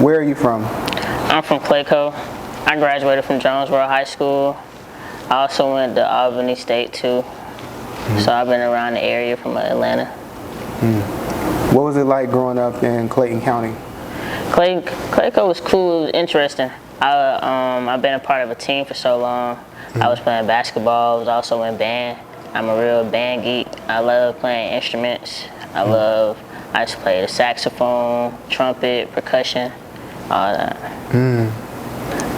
Where are you from? I'm from Clayco. I graduated from Jonesboro High School. I also went to Albany State too. So I've been around the area from Atlanta. What was it like growing up in Clayton County? Clayco was cool. It was interesting. I've been a part of a team for so long. I was playing basketball. I was also in band. I'm a real band geek. I love playing instruments. I used to play the saxophone, trumpet, percussion, all that.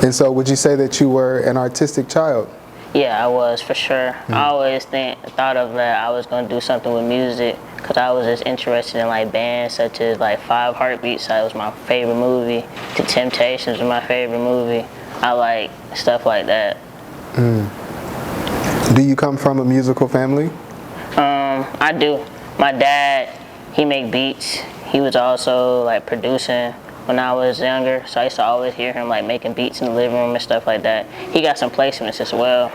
And so would you say that you were an artistic child? Yeah, I was, for sure. I always thought of that I was going to do something with music because I was just interested in like bands such as like Five Heartbeats. That was my favorite movie. The Temptations was my favorite movie. I like stuff like that. Do you come from a musical family? I do. My dad, he make beats. He was also like producing when I was younger, so I used to always hear him like making beats in the living room and stuff like that. He got some placements as well,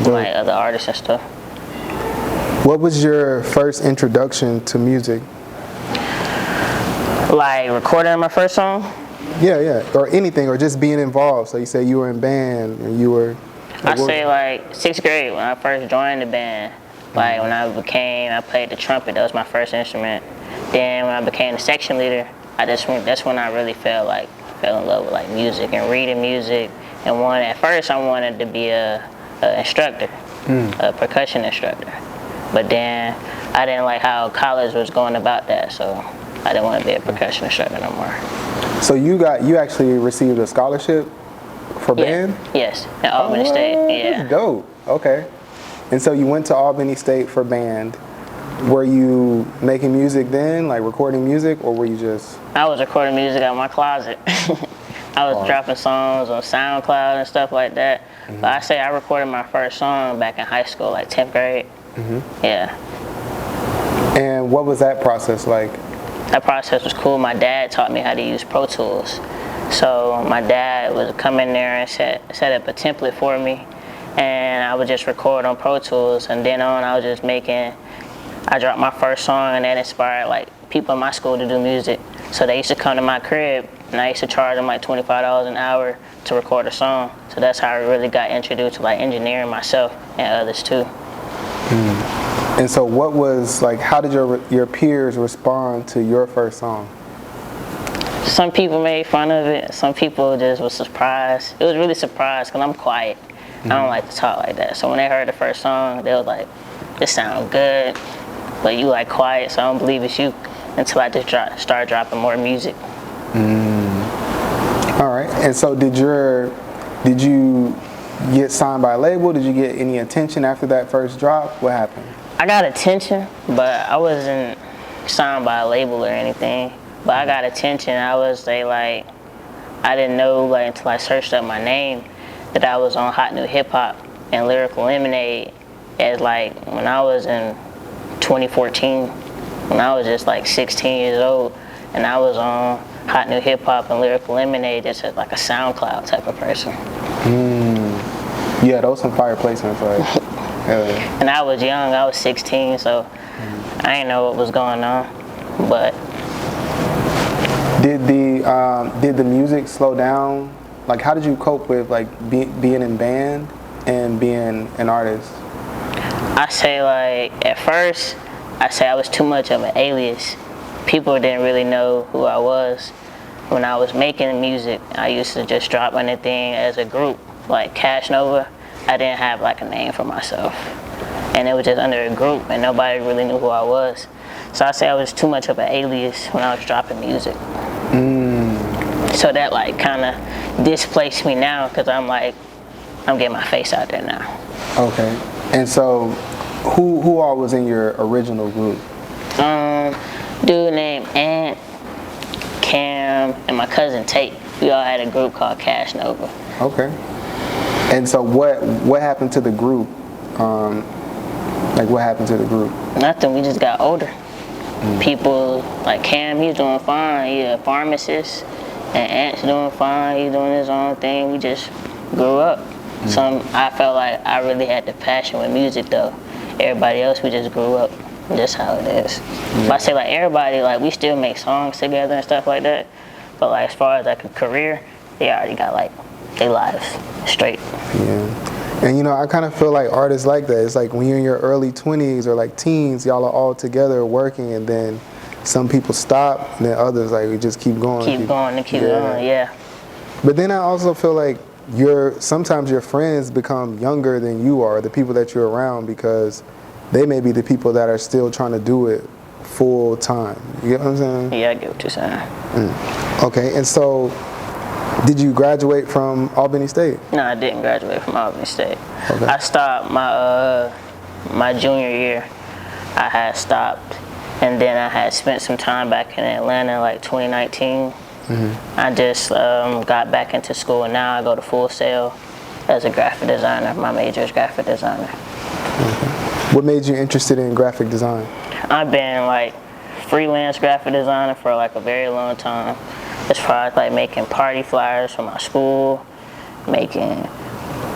like other artists and stuff. What was your first introduction to music? Like recording my first song? Yeah, or anything, or just being involved. So you say you were in band, and you were... I say like 6th grade when I first joined the band. Like when I played the trumpet, that was my first instrument. Then when I became the section leader, that's when I really fell in love with like music and reading music. And at first I wanted to be a instructor, a percussion instructor. But then I didn't like how college was going about that, so I didn't want to be a percussion instructor no more. So you actually received a scholarship for band? Yes, at Albany State. Yeah. That's dope. Okay. And so you went to Albany State for band. Were you making music then, like recording music, or were you just... I was recording music out of my closet. I was dropping songs on SoundCloud and stuff like that. But I say I recorded my first song back in high school, like 10th grade. Yeah. And what was that process like? That process was cool. My dad taught me how to use Pro Tools. So my dad would come in there and set up a template for me, and I would just record on Pro Tools. And then I dropped my first song, and that inspired like people in my school to do music. So they used to come to my crib, and I used to charge them like $25 an hour to record a song. So that's how I really got introduced to like engineering myself and others too. And so what was like, how did your peers respond to your first song? Some people made fun of it. Some people just was surprised. It was really surprised because I'm quiet. I don't like to talk like that. So when they heard the first song, they was like, "This sounds good, but you like quiet, so I don't believe it's you," until I just start dropping more music. All right. And so did you get signed by a label? Did you get any attention after that first drop? What happened? I got attention, but I wasn't signed by a label or anything. But I got attention. I didn't know like until I searched up my name that I was on Hot New Hip Hop and Lyrical Lemonade as like when I was in 2014, when I was just like 16 years old, and I was on Hot New Hip Hop and Lyrical Lemonade just as like a SoundCloud type of person. Yeah, those some fire placements, like. And I was young. I was 16, so I didn't know what was going on. But did the music slow down? Like, how did you cope with like being in band and being an artist? I say like at first, I was too much of an alias. People didn't really know who I was. When I was making music, I used to just drop anything as a group, like Cash Nova. I didn't have like a name for myself, and it was just under a group, and nobody really knew who I was. So I say I was too much of an alias when I was dropping music. So that like kind of displaced me now, because I'm getting my face out there now. Okay. And so who all was in your original group? Dude named Ant, Cam, and my cousin Tate. We all had a group called Cash Nova. Okay. And so what happened to the group? What happened to the group? Nothing. We just got older. People like Cam, he's doing fine. He's a pharmacist, and Ant's doing fine. He's doing his own thing. We just grew up. I felt like I really had the passion with music though. Everybody else, we just grew up. That's how it is. But I say like everybody, like we still make songs together and stuff like that. But like as far as like a career, they already got like their lives straight. Yeah. And you know, I kind of feel like artists like that. It's like when you're in your early 20s or like teens, y'all are all together working, and then some people stop, and then others like we just keep going. Keep going, yeah. But then I also feel like sometimes your friends become younger than you are, the people that you're around, because they may be the people that are still trying to do it full time. You get what I'm saying? Yeah, I get what you're saying. Okay, and so did you graduate from Albany State? No, I didn't graduate from Albany State. Okay. I stopped my junior year. I had stopped, and then I had spent some time back in Atlanta, like 2019. I just got back into school, and now I go to Full Sail as a graphic designer. My major is graphic designer. What made you interested in graphic design? I've been like freelance graphic designer for like a very long time, as far as like making party flyers for my school, making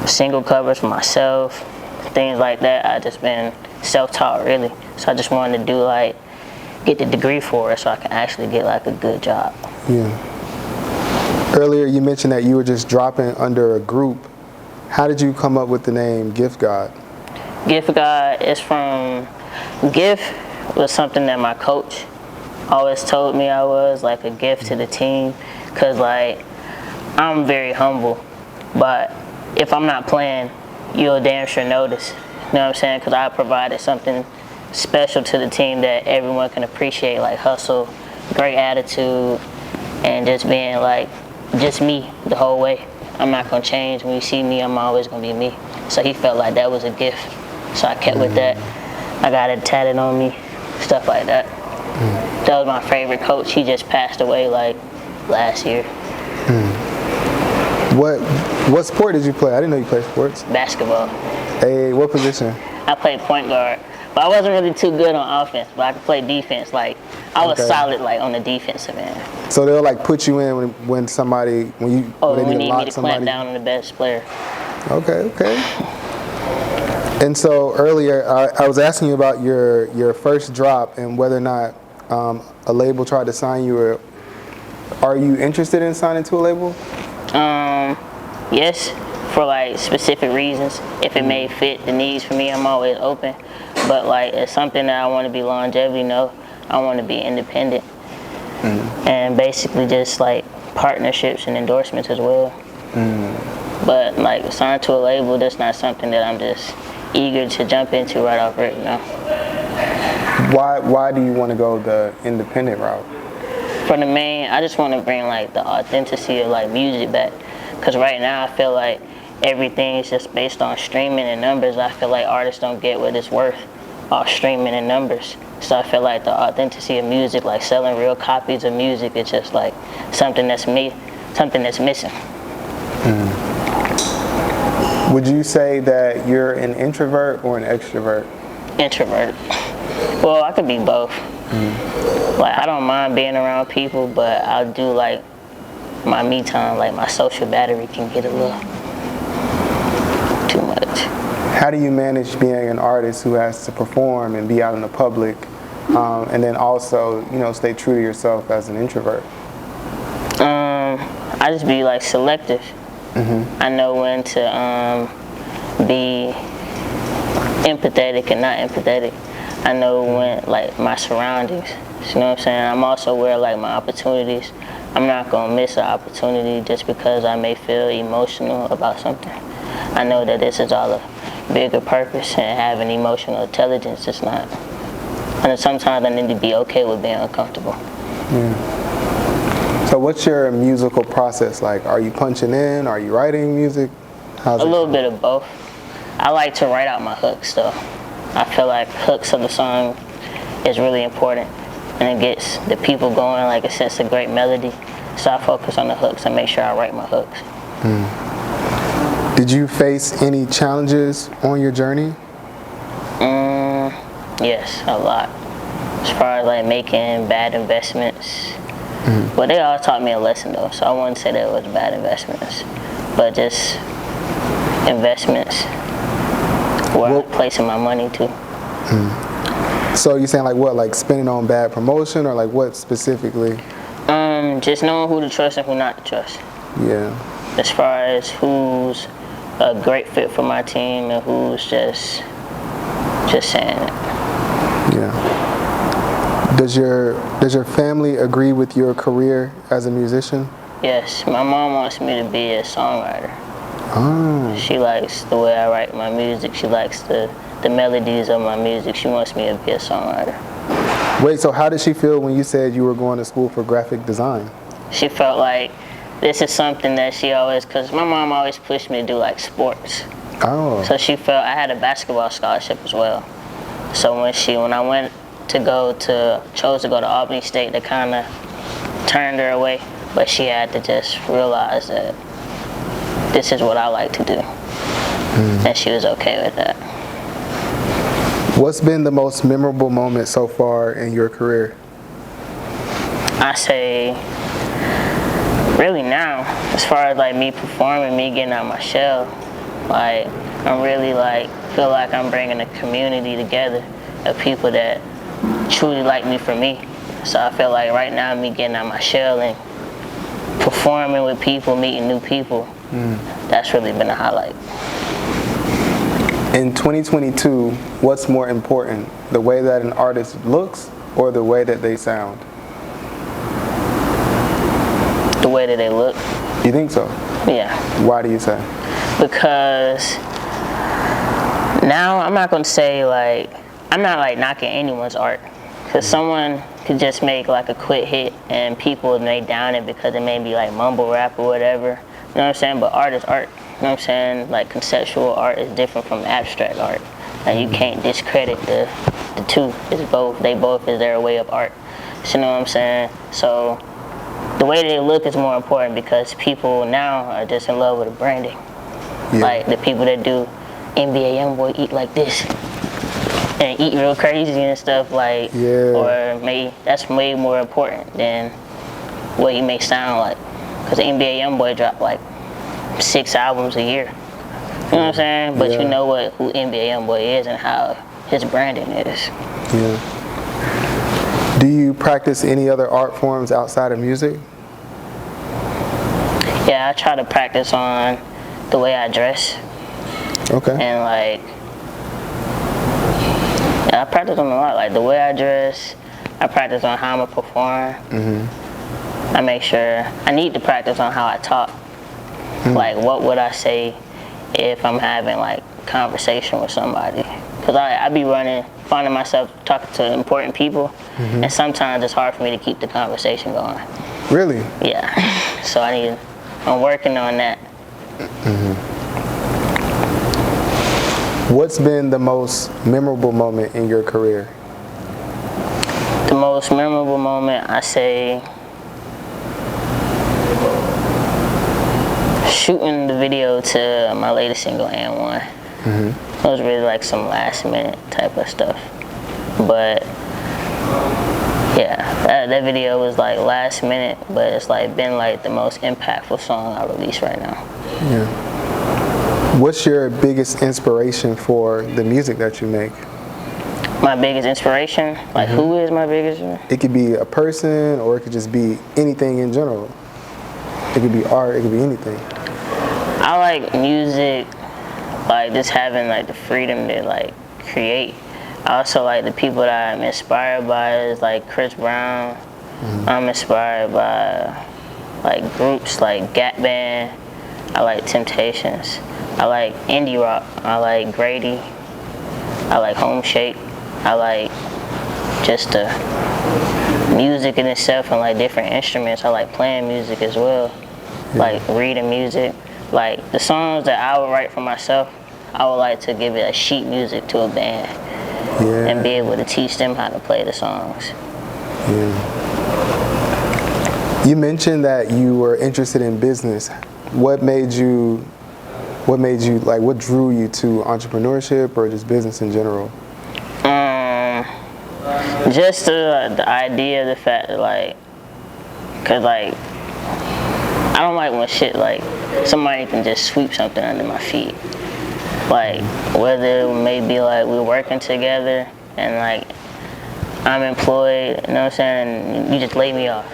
single covers for myself, things like that. I just been self-taught really, so I just wanted to get the degree for it so I can actually get like a good job. Yeah. Earlier you mentioned that you were just dropping under a group. How did you come up with the name Gift God? Gift God is from, gift was something that my coach always told me I was, like a gift to the team, because like I'm very humble, but if I'm not playing, you'll damn sure notice. You know what I'm saying? Because I provided something special to the team that everyone can appreciate, like hustle, great attitude, and just being like just me the whole way. I'm not gonna change. When you see me, I'm always gonna be me. So he felt like that was a gift, so I kept with that. I got it tatted on me, stuff like that. That was my favorite coach. He just passed away like last year. What sport did you play? I didn't know you played sports. Basketball. Hey, what position? I played point guard, but I wasn't really too good on offense, but I could play defense. Like I was solid like on the defensive end. So they'll like put you in when they need lock me to somebody. clamp down on the best player. Okay. And so earlier I was asking you about your first drop and whether or not a label tried to sign you. Or are you interested in signing to a label? Yes, for like specific reasons. If it may fit the needs for me, I'm always open. But like it's something that I want to be longevity. No, I want to be independent, and basically just like partnerships and endorsements as well. But like signed to a label, that's not something that I'm just eager to jump into right off rip. No. Why do you want to go the independent route? For the main, I just want to bring like the authenticity of like music back, because right now I feel like everything is just based on streaming and numbers. I feel like artists don't get what it's worth off streaming and numbers. So I feel like the authenticity of music, like selling real copies of music, it's just like something that's missing. Would you say that you're an introvert or an extrovert? Introvert. Well, I could be both. Like I don't mind being around people, but I'll do like my me time, like my social battery can get a little too much. How do you manage being an artist who has to perform and be out in the public, and then also, stay true to yourself as an introvert? I just be like selective. I know when to be empathetic and not empathetic. I know when, like, my surroundings, you know what I'm saying? I'm also aware of like my opportunities. I'm not gonna miss an opportunity just because I may feel emotional about something. I know that this is all a bigger purpose, and having emotional intelligence is not. And sometimes I need to be okay with being uncomfortable. So what's your musical process like? Are you punching in? Are you writing music? How's it? A little bit of both. I like to write out my hooks though. I feel like hooks of the song is really important, and it gets the people going, like it sets a great melody. So I focus on the hooks and make sure I write my hooks. Did you face any challenges on your journey? Yes, a lot. As far as like making bad investments. But they all taught me a lesson though, so I wouldn't say that it was bad investments, but just investments where I'm placing my money to. So you're saying like what, like spending on bad promotion, or like what specifically? Just knowing who to trust and who not to trust. Yeah. As far as who's a great fit for my team and who's just saying it. Yeah. Does your family agree with your career as a musician? Yes, my mom wants me to be a songwriter. Oh. She likes the way I write my music. She likes the melodies of my music. She wants me to be a songwriter. Wait, so how did she feel when you said you were going to school for graphic design? She felt like this is something that she always, because my mom always pushed me to do like sports. Oh. So she felt I had a basketball scholarship as well. So when I chose to go to Albany State, they kind of turned her away. But she had to just realize that this is what I like to do. And she was okay with that. What's been the most memorable moment so far in your career? I say, really now, as far as like me performing, me getting out my shell, like I'm really like, feel like I'm bringing a community together of people that truly like me for me. So I feel like right now me getting out my shell and performing with people, meeting new people, that's really been a highlight. In 2022, what's more important, the way that an artist looks or the way that they sound? The way that they look. You think so? Yeah. Why do you say? Because now I'm not gonna say like, I'm not like knocking anyone's art. Because someone could just make like a quick hit and people may down it because it may be like mumble rap or whatever. You know what I'm saying? But art is art. You know what I'm saying? Like conceptual art is different from abstract art. Like you can't discredit the two. It's both. They both is their way of art. So, you know what I'm saying? So the way they look is more important because people now are just in love with the branding. Yeah. Like the people that do NBA YoungBoy eat like this and eat real crazy and stuff like, that's way more important than what he may sound like. Because the NBA YoungBoy dropped like 6 albums a year. You know what I'm saying? But you know who NBA YoungBoy is and how his branding is. Yeah. Do you practice any other art forms outside of music? Yeah, I try to practice on the way I dress. Okay. And like, I practice on a lot. Like the way I dress, I practice on how I'm gonna perform. I make sure, I need to practice on how I talk. Like what would I say if I'm having like conversation with somebody? Because I be finding myself talking to important people, and sometimes it's hard for me to keep the conversation going. Really? Yeah. So I'm working on that. What's been the most memorable moment in your career? The most memorable moment, I say, shooting the video to my latest single, And One. It was really like some last minute type of stuff. But yeah, that video was like last minute, but it's like been like the most impactful song I released right now. Yeah. What's your biggest inspiration for the music that you make? My biggest inspiration? Like who is my biggest? It could be a person or it could just be anything in general. It could be art, it could be anything. I like music, like just having like the freedom to like create. I also like the people that I'm inspired by is like Chris Brown. I'm inspired by like groups like Gap Band. I like Temptations. I like indie rock. I like Grady. I like Home Shake. I like just the music in itself and like different instruments. I like playing music as well. Like reading music. Like the songs that I would write for myself, I would like to give it a sheet music to a band and be able to teach them how to play the songs. You mentioned that you were interested in business. What drew you to entrepreneurship or just business in general? Just the idea, the fact that like, cause like, I don't like when shit like, somebody can just sweep something under my feet. Like, whether it may be like we're working together and like, I'm employed, you know what I'm saying, and you just lay me off.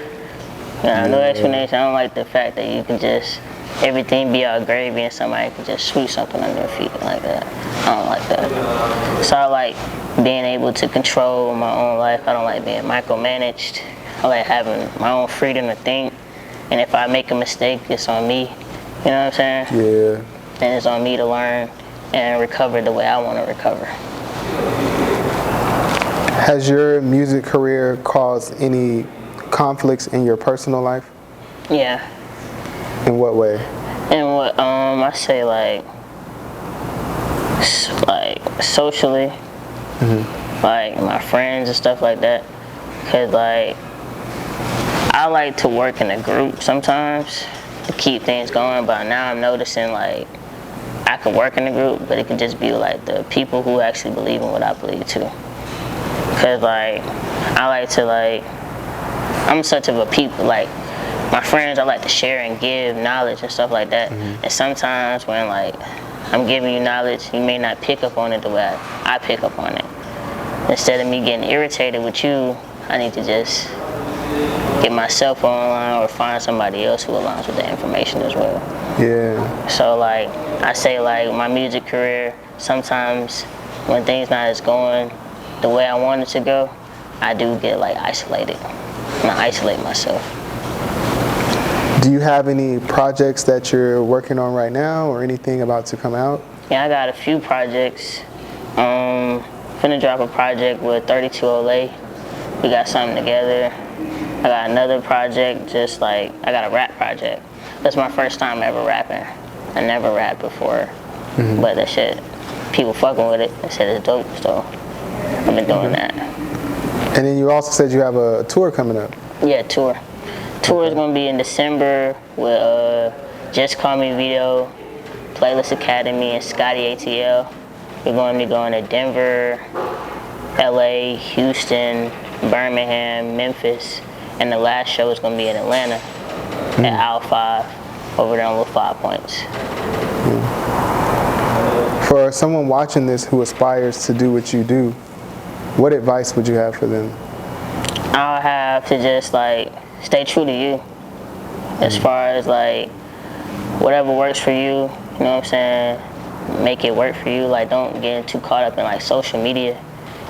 You know, no Yeah. explanation. I don't like the fact that you can just, everything be all gravy and somebody can just sweep something under your feet like that. I don't like that. So I like being able to control my own life. I don't like being micromanaged. I like having my own freedom to think. And if I make a mistake, it's on me. You know what I'm saying? Yeah. And it's on me to learn and recover the way I want to recover. Has your music career caused any conflicts in your personal life? Yeah. In what way? And what I say like socially, like my friends and stuff like that. Cause like I like to work in a group sometimes to keep things going, but now I'm noticing like I can work in a group, but it can just be like the people who actually believe in what I believe too. Cause like I like to like, I'm such of a people, like my friends, I like to share and give knowledge and stuff like that. And sometimes when like I'm giving you knowledge, you may not pick up on it the way I pick up on it. Instead of me getting irritated with you, I need to just get myself online or find somebody else who aligns with the information as well. Yeah. So like I say like my music career, sometimes when things not as going the way I want it to go, I do get like isolated. And I isolate myself. Do you have any projects that you're working on right now or anything about to come out? Yeah, I got a few projects. Finna drop a project with 32 Olay. We got something together. I got another project, just like, I got a rap project. That's my first time ever rapping. I never rapped before, but that shit, people fucking with it. They said it's dope, so I've been doing that. And then you also said you have a tour coming up. Yeah, tour. Tour is gonna be in December with Just Call Me Vito, Playlist Academy, and Scotty ATL. We're going to be going to Denver, LA, Houston, Birmingham, Memphis, and the last show is going to be in Atlanta at Aisle 5 over there on Little 5 Points. For someone watching this who aspires to do what you do, what advice would you have for them? I'll have to just like stay true to you as far as like whatever works for you, you know what I'm saying? Make it work for you. Like don't get too caught up in like social media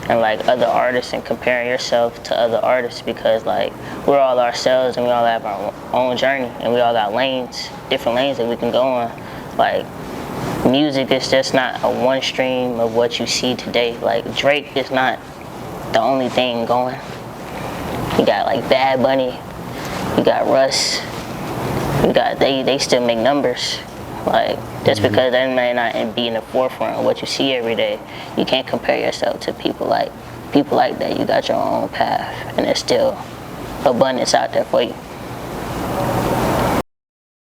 and like other artists and comparing yourself to other artists, because like we're all ourselves and we all have our own journey and we all got lanes, different lanes that we can go on. Like music is just not a one stream of what you see today. Like Drake is not the only thing going. You got like Bad Bunny, you got Russ, you got they still make numbers. Like just because they may not be in the forefront of what you see every day, you can't compare yourself to people like that. You got your own path and there's still abundance out there for you.